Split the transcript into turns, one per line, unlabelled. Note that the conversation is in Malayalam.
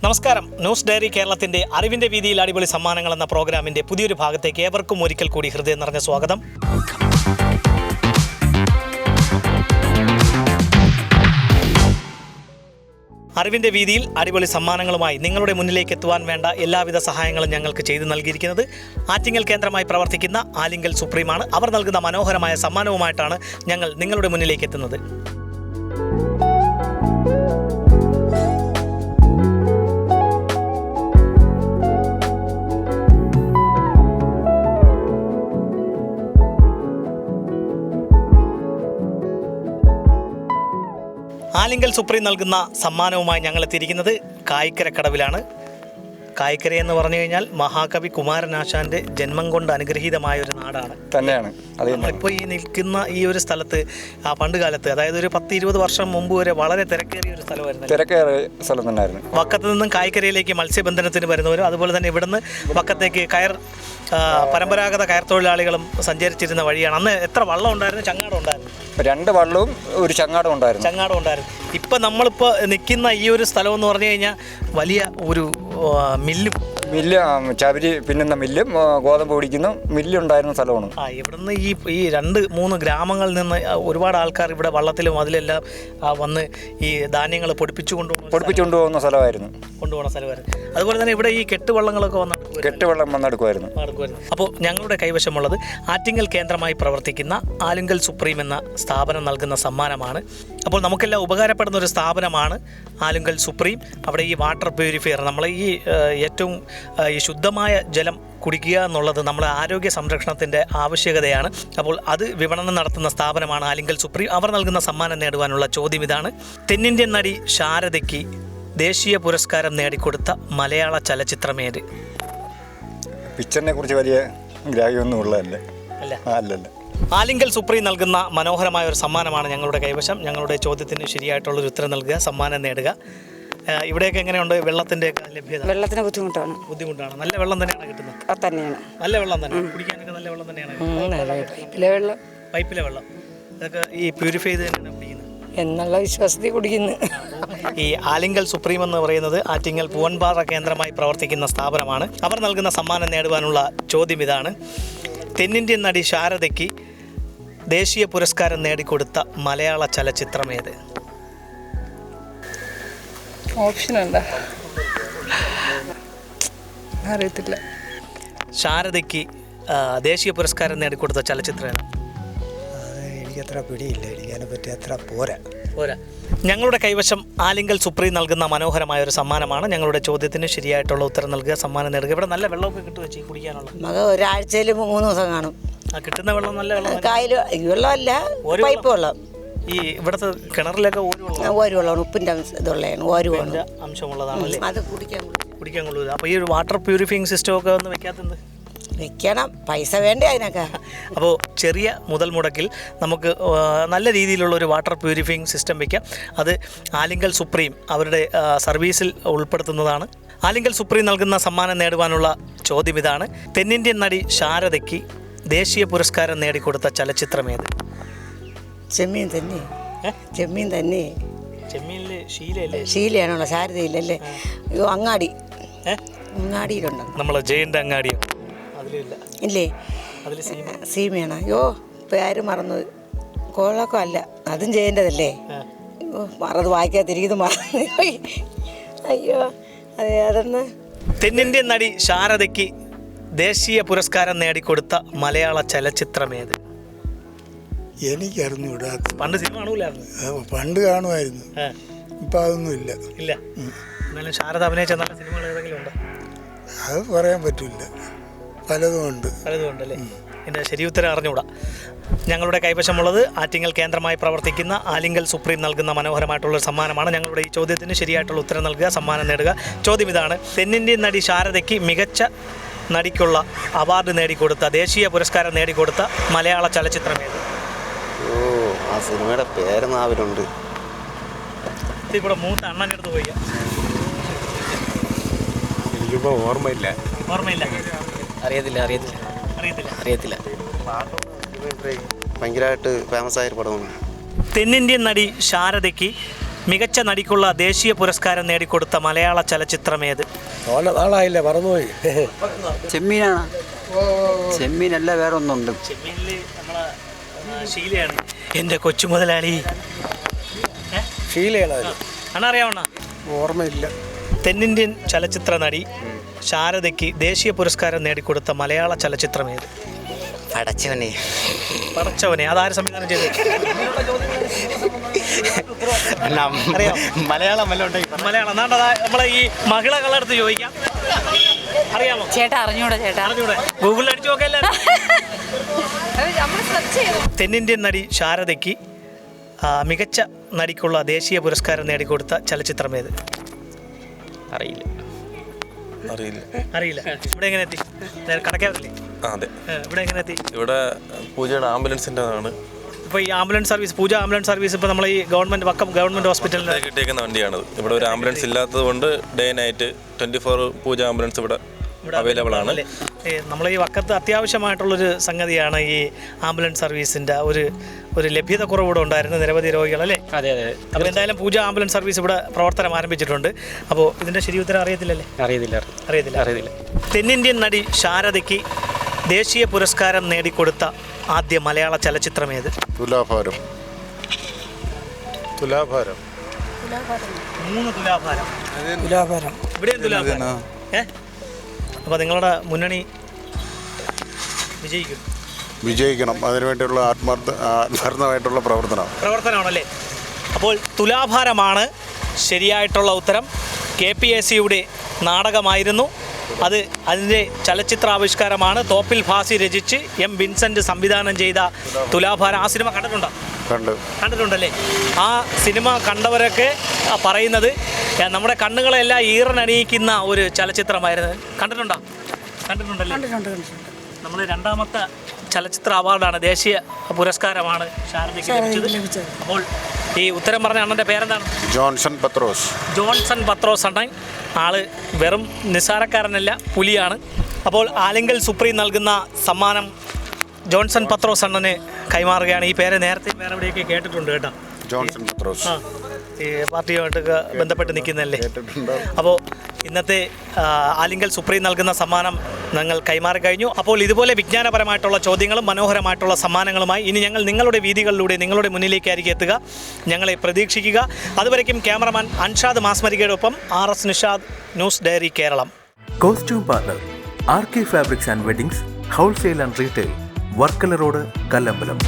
നമസ്കാരം. ന്യൂസ് ഡയറി കേരളത്തിൻ്റെ അറിവിൻ്റെ വീതിയിൽ അടിപൊളി സമ്മാനങ്ങൾ എന്ന പ്രോഗ്രാമിൻ്റെ പുതിയൊരു ഭാഗത്തേക്ക് ഏവർക്കും ഒരിക്കൽ കൂടി ഹൃദയം നിറഞ്ഞ സ്വാഗതം. അറിവിൻ്റെ വീതിയിൽ അടിപൊളി സമ്മാനങ്ങളുമായി നിങ്ങളുടെ മുന്നിലേക്ക് എത്തുവാൻ വേണ്ട എല്ലാവിധ സഹായങ്ങളും ഞങ്ങൾക്ക് ചെയ്തു നൽകിയിരിക്കുന്നത് ആറ്റിങ്ങൽ കേന്ദ്രമായി പ്രവർത്തിക്കുന്ന ആലിങ്കൽ സുപ്രീമാണ്. അവർ നൽകുന്ന മനോഹരമായ സമ്മാനവുമായിട്ടാണ് ഞങ്ങൾ നിങ്ങളുടെ മുന്നിലേക്ക് എത്തുന്നത്. ആലിങ്കൽ സുപ്രീം നൽകുന്ന സമ്മാനവുമായി ഞങ്ങൾ എത്തിയിരിക്കുന്നത് കായിക്കരക്കടവിലാണ്. കായിക്കര എന്ന് പറഞ്ഞു കഴിഞ്ഞാൽ മഹാകവി കുമാരനാശാൻ്റെ ജന്മം കൊണ്ട് അനുഗ്രഹീതമായ ഒരു നാടാണ് തന്നെയാണ്. നമ്മളിപ്പോൾ ഈ നിൽക്കുന്ന ഈ ഒരു സ്ഥലത്ത് പണ്ട് കാലത്ത്, അതായത് ഒരു 10-20 വർഷം മുമ്പ് വരെ വളരെ തിരക്കേറിയ ഒരു സ്ഥലമായിരുന്നു. വക്കത്ത് നിന്നും കായിക്കരയിലേക്ക് മത്സ്യബന്ധനത്തിന് വരുന്നവരും അതുപോലെ തന്നെ ഇവിടുന്ന് വക്കത്തേക്ക് പരമ്പരാഗത കയർ തൊഴിലാളികളും സഞ്ചരിച്ചിരുന്ന വഴിയാണ്. അന്ന് എത്ര വള്ളം ഉണ്ടായിരുന്നു? ചങ്ങാടം ഉണ്ടായിരുന്നു. 2 വള്ളവും ഒരു ചങ്ങാടം ഉണ്ടായിരുന്നു. ഇപ്പം നമ്മളിപ്പോൾ നിൽക്കുന്ന ഈ ഒരു സ്ഥലം എന്ന് പറഞ്ഞു കഴിഞ്ഞാൽ വലിയ ഒരു മില്ല് ചവരി പിന്നുന്ന മില്ലും ഗോതമ്പ് പൊടിക്കുന്ന മില്ലുണ്ടായിരുന്ന സ്ഥലമാണ്. ഇവിടുന്ന് ഈ 2-3 ഗ്രാമങ്ങളിൽ നിന്ന് ഒരുപാട് ആൾക്കാർ ഇവിടെ വള്ളത്തിലും അതിലെല്ലാം വന്ന് ഈ ധാന്യങ്ങൾ പൊടിപ്പിച്ചു കൊണ്ടുപോകുന്ന സ്ഥലമായിരുന്നു. അതുപോലെ തന്നെ ഇവിടെ ഈ കെട്ടുവള്ളങ്ങളൊക്കെ വന്നെടുക്കുമായിരുന്നു. അപ്പോൾ ഞങ്ങളുടെ കൈവശമുള്ളത് ആറ്റിങ്ങൽ കേന്ദ്രമായി പ്രവർത്തിക്കുന്ന ആലിങ്കൽ സുപ്രീം എന്ന സ്ഥാപനം നൽകുന്ന സമ്മാനമാണ്. അപ്പോൾ നമുക്കെല്ലാം ഉപകാരപ്പെടുന്ന ഒരു സ്ഥാപനമാണ് ആലിങ്കൽ സുപ്രീം. അവിടെ ഈ വാട്ടർ പ്യൂരിഫയർ, നമ്മൾ ഈ ഏറ്റവും ഈ ശുദ്ധമായ ജലം കുടിക്കുക എന്നുള്ളത് നമ്മുടെ ആരോഗ്യ സംരക്ഷണത്തിൻ്റെ ആവശ്യകതയാണ്. അപ്പോൾ അത് വിപണനം നടത്തുന്ന സ്ഥാപനമാണ് ആലിങ്കൽ സുപ്രീം. അവർ നൽകുന്ന സമ്മാനം നേടുവാനുള്ള ചോദ്യം ഇതാണ്: തെന്നിന്ത്യൻ നടി ശാരദയ്ക്ക് ദേശീയ പുരസ്കാരം നേടിക്കൊടുത്ത മലയാള ചലച്ചിത്രമേത്?
പിക്ചറിനെ കുറിച്ച് വലിയ ഗ്രാഹ്യമൊന്നും ഉള്ളതല്ലേ? അല്ലല്ല.
ആലിങ്കൽ സുപ്രീം നൽകുന്ന മനോഹരമായ ഒരു സമ്മാനമാണ് ഞങ്ങളുടെ കൈവശം. ഞങ്ങളുടെ ചോദ്യത്തിന് ശരിയായിട്ടുള്ളൊരു ഉത്തരം നൽകുക, സമ്മാനം നേടുക. ഇവിടെയൊക്കെ എങ്ങനെയുണ്ട് വെള്ളത്തിൻ്റെ ലഭ്യത?
വെള്ളത്തിന് ബുദ്ധിമുട്ടാണ്.
നല്ല വെള്ളം തന്നെയാണ് കിട്ടുന്നത്?
തന്നെയാണ്.
നല്ല വെള്ളം തന്നെ, കുടിക്കാനൊക്കെ നല്ല വെള്ളം തന്നെയാണ്. പൈപ്പിലെ വെള്ളം ഇതൊക്കെ ഈ പ്യൂരിഫൈ ചെയ്ത് തന്നെയാണ് കുടിക്കുന്നത്
എന്നുള്ള വിശ്വാസത്തിൽ കുടിക്കുന്നു.
ഈ ആലിങ്കൽ സുപ്രീം എന്ന് പറയുന്നത് ആറ്റിങ്ങൽ പൂവൻപാറ കേന്ദ്രമായി പ്രവർത്തിക്കുന്ന സ്ഥാപനമാണ്. അവർ നൽകുന്ന സമ്മാനം നേടുവാനുള്ള ചോദ്യം ഇതാണ്: തെന്നിന്ത്യൻ നടി ശാരദയ്ക്ക് ദേശീയ പുരസ്കാരം നേടിക്കൊടുത്ത മലയാള ചലച്ചിത്രമേത്?
ഓപ്ഷനുണ്ടോ? അറിയത്തില്ല.
ശാരദയ്ക്ക് ദേശീയ പുരസ്കാരം നേടിക്കൊടുത്ത ചലച്ചിത്രം ഏതാണ്?
എനിക്കത്ര പിടിയില്ല, എനിക്കതിനെപ്പറ്റി അത്ര പോരാ.
ഞങ്ങളുടെ കൈവശം ആലിങ്കൽ സുപ്രീം നൽകുന്ന മനോഹരമായ ഒരു സമ്മാനമാണ്. ഞങ്ങളുടെ ചോദ്യത്തിന് ശരിയായിട്ടുള്ള ഉത്തരം നൽകുക, സമ്മാനം നേടുക. ഇവിടെ നല്ല വെള്ളമൊക്കെ കിട്ടുക ചെയ്യും കുടിക്കാനുള്ള?
ഒരാഴ്ചയിൽ 3 ദിവസം കാണും.
കിട്ടുന്ന വെള്ളം നല്ല വെള്ളം?
വെള്ളമല്ല, പൈപ്പ് വെള്ളം.
ഈ ഇവിടുത്തെ കിണറിലൊക്കെ
ഓരുവെള്ളമാണ്, ഉപ്പിൻ്റെ ഓരുവെള്ളം
അംശമുള്ളതാണല്ലേ?
അത് കുടിക്കാൻ
കൊള്ളില്ല. അപ്പോൾ ഈ ഒരു വാട്ടർ പ്യൂരിഫയിങ് സിസ്റ്റം ഒക്കെ ഒന്ന് വെക്കാത്തത്?
വെക്കണം, പൈസ വേണ്ടേ അതിനൊക്കെ.
അപ്പോൾ ചെറിയ മുതൽ മുടക്കിൽ നമുക്ക് നല്ല രീതിയിലുള്ള ഒരു വാട്ടർ പ്യൂരിഫയിങ് സിസ്റ്റം വയ്ക്കാം. അത് ആലിങ്കൽ സുപ്രീം അവരുടെ സർവീസിൽ ഉൾപ്പെടുത്തുന്നതാണ്. ആലിങ്കൽ സുപ്രീം നൽകുന്ന സമ്മാനം നേടുവാനുള്ള ചോദ്യം ഇതാണ്: തെന്നിന്ത്യൻ നടി ശാരദയ്ക്ക് ദേശീയ പുരസ്കാരം നേടിക്കൊടുത്ത ചലച്ചിത്രമേത്?
ചെമ്മീൻ തന്നെ.
ചെമ്മീനില്
ശീലയാണുള്ള, ശാരദയില്ലല്ലേ? അയ്യോ, അങ്ങാടിയിലുണ്ട്.
നമ്മളെ ജയൻ്റെ അങ്ങാടിയോ?
ഇല്ലേ, സീമയാണ്. അയ്യോ, പേര് മറന്നത്. കോളൊക്കെ അല്ല, അതും ജയൻ്റെതല്ലേ? മറത് വായിക്കാതിരിക്കുന്നത് മറന്നു. അയ്യോ, അതൊന്ന്.
തെന്നിന്ത്യൻ നടി ശാരദയ്ക്ക് ദേശീയ പുരസ്കാരം നേടിക്കൊടുത്ത മലയാള ചലച്ചിത്രമേത്?
എനിക്കറിഞ്ഞൂടാ.
പണ്ട് സിനിമ കാണൂലായിരുന്നു?
പണ്ട് കാണുമായിരുന്നു, ഇപ്പം അതൊന്നും ഇല്ല.
എന്നാലും ശാരദ അഭിനയിച്ച നല്ല സിനിമകൾ ഏതെങ്കിലും ഉണ്ടോ?
അത് പറയാൻ പറ്റില്ല, പലതും
ഉണ്ടല്ലേ? എൻ്റെ ശരി ഉത്തരം അറിഞ്ഞുകൂടാ. ഞങ്ങളുടെ കൈവശമുള്ളത് ആറ്റിങ്ങൽ കേന്ദ്രമായി പ്രവർത്തിക്കുന്ന ആലിങ്കൽ സുപ്രീം നൽകുന്ന മനോഹരമായിട്ടുള്ളൊരു സമ്മാനമാണ്. ഞങ്ങളുടെ ഈ ചോദ്യത്തിന് ശരിയായിട്ടുള്ള ഉത്തരം നൽകുക, സമ്മാനം നേടുക. ചോദ്യം ഇതാണ്: തെന്നിന്ത്യൻ നടി ശാരദയ്ക്ക് മികച്ച നടിക്കുള്ള അവാർഡ് നേടിക്കൊടുത്ത, ദേശീയ പുരസ്കാരം നേടിക്കൊടുത്ത മലയാള ചലച്ചിത്രമേത്?
ആ സിനിമയുടെ പേര് നാവിലുണ്ട്.
ഇവിടെ മൂത്ത അണ്ണനെടുത്ത് പോയി.
എനിക്കിപ്പോൾ ഓർമ്മയില്ല.
അറിയത്തില്ല.
ഭയങ്കരമായിട്ട് ഫേമസ് ആയൊരു പടമാണ്.
തെന്നിന്ത്യൻ നടി ശാരദയ്ക്ക് മികച്ച നടിക്കുള്ള ദേശീയ പുരസ്കാരം നേടിക്കൊടുത്ത മലയാള ചലച്ചിത്രമേത്?
നാളായില്ലേ മറന്നുപോയി.
ചെമ്മീനാണ്. ചെമ്മീനല്ല വേറെ ഒന്നുണ്ട്.
ചെമ്മീനിൽ നമ്മളെ ഷീലയാണ്. എൻ്റെ കൊച്ചു മുതലാളി
ഷീലയാണ്.
അറിയാവണ?
ഓർമ്മയില്ല.
തെന്നിന്ത്യൻ ചലച്ചിത്ര നടി ശാരദയ്ക്ക് ദേശീയ പുരസ്കാരം നേടിക്കൊടുത്ത മലയാള ചലച്ചിത്രമേത്? പടച്ചവനെ. അതാര് സംവിധാനം ചെയ്തത്?
മലയാളം
മലയാളം. നമ്മളെ ഈ മഹിളകളടുത്ത് ചോദിക്കാം. അറിയാമോ?
ചേട്ടാ അറിഞ്ഞൂടെ?
ഗൂഗിളിൽ അടിച്ചു നോക്കല്ല. തെന്നിന്ത്യൻ നടി ശാരദയ്ക്ക് മികച്ച നടിക്കുള്ള ദേശീയ പുരസ്കാരം നേടിക്കൊടുത്ത ചലച്ചിത്രമേത്?
അറിയില്ല.
ഇവിടെ എങ്ങനെ എത്തി? കടക്കാറില്ലേ?
അതെ.
ഇവിടെ എങ്ങനെ എത്തി?
ഇവിടെ പൂജയുടെ ആംബുലൻസിൻ്റെ ആണ്.
ഇപ്പോൾ ഈ ആംബുലൻസ് സർവീസ്, പൂജ ആംബുലൻസ് സർവീസ് ഇപ്പോൾ നമ്മൾ ഈ ഗവൺമെൻറ് ഹോസ്പിറ്റലിൽ
കിട്ടിയേക്കുന്ന വണ്ടിയാണത്. ഇവിടെ ഒരു ആംബുലൻസ് ഇല്ലാത്തത് കൊണ്ട് ഡേ നൈറ്റ് 24 പൂജ ആംബുലൻസ് ഇവിടെ അവൈലബിൾ ആണ്.
നമ്മൾ ഈ വക്കത്ത് അത്യാവശ്യമായിട്ടുള്ളൊരു സംഗതിയാണ് ഈ ആംബുലൻസ് സർവീസിൻ്റെ ഒരു ലഭ്യത കുറവുകൂടെ ഉണ്ടായിരുന്നു. നിരവധി രോഗികൾ അല്ലേ?
അതെ.
അപ്പോൾ എന്തായാലും പൂജ ആംബുലൻസ് സർവീസ് ഇവിടെ പ്രവർത്തനം ആരംഭിച്ചിട്ടുണ്ട്. അപ്പോൾ ഇതിൻ്റെ ശരി ഉത്തരം അറിയത്തില്ലല്ലേ? അറിയത്തില്ല. തെന്നിന്ത്യൻ നടി ശാരദയ്ക്ക് ദേശീയ പുരസ്കാരം നേടിക്കൊടുത്ത ആദ്യ മലയാള ചലച്ചിത്രമേത്?
തുലാഭാരം.
3 തുലാഭാരം. ഇവിടെയും തുലാഭാരം. അപ്പോൾ നിങ്ങളുടെ മുന്നണി
വിജയിക്കണം. അതിനുവേണ്ടിയുള്ള ആത്മാർത്ഥമായിട്ടുള്ള പ്രവർത്തനമാണല്ലേ?
അപ്പോൾ തുലാഭാരമാണ് ശരിയായിട്ടുള്ള ഉത്തരം. KPSCയുടെ നാടകമായിരുന്നു അത്. അതിൻ്റെ ചലച്ചിത്രാവിഷ്കാരമാണ് തോപ്പിൽ ഭാസി രചിച്ച് M. വിൻസെൻ്റ് സംവിധാനം ചെയ്ത തുലാഭാരം. ആ സിനിമ കണ്ടിട്ടുണ്ടല്ലേ? ആ സിനിമ കണ്ടവരൊക്കെ പറയുന്നത് നമ്മുടെ കണ്ണുകളെല്ലാം ഈറനണിയിക്കുന്ന ഒരു ചലച്ചിത്രമായിരുന്നു. കണ്ടിട്ടുണ്ടല്ലേ? നമ്മൾ 2ാമത്തെ ചലച്ചിത്ര അവാർഡാണ്, ദേശീയ പുരസ്കാരമാണ് ശാരദയ്ക്ക് ലഭിച്ചത്. അപ്പോൾ ഈ ഉത്തരം പറഞ്ഞ അണ്ണൻ്റെ പേരെന്താണ്?
ജോൺസൺ പത്രോസ് അണ്ണൻ. ആള് വെറും നിസ്സാരക്കാരനല്ല, പുലിയാണ്. അപ്പോൾ ആലിങ്കൽ സുപ്രീം നൽകുന്ന സമ്മാനം ജോൺസൺ പത്രോസ് അണ്ണന് കൈമാറുകയാണ്. ഈ പേര് നേരത്തെ വേറെ എവിടെയൊക്കെ കേട്ടിട്ടുണ്ട് കേട്ടോ. ജോൺസൺ പത്രോസ്
ഈ പാർട്ടിയുമായിട്ടൊക്കെ ബന്ധപ്പെട്ട് നിൽക്കുന്നതല്ലേ? അപ്പോൾ ഇന്നത്തെ ആലിങ്കൽ സുപ്രീം നൽകുന്ന സമ്മാനം ഞങ്ങൾ കൈമാറി കഴിഞ്ഞു. അപ്പോൾ ഇതുപോലെ വിജ്ഞാനപരമായിട്ടുള്ള ചോദ്യങ്ങളും മനോഹരമായിട്ടുള്ള സമ്മാനങ്ങളുമായി ഇനി ഞങ്ങൾ നിങ്ങളുടെ വീതികളിലൂടെ നിങ്ങളുടെ മുന്നിലേക്കായിരിക്കും എത്തുക. ഞങ്ങളെ പ്രതീക്ഷിക്കുക. അതുവരയ്ക്കും ക്യാമറമാൻ അൻഷാദ് മാസ്മരികയോടൊപ്പം RS Nishad, news diary Keralam.
Costume partner RK fabrics and weddings, wholesale and retail, Varkala road, Kallambalam.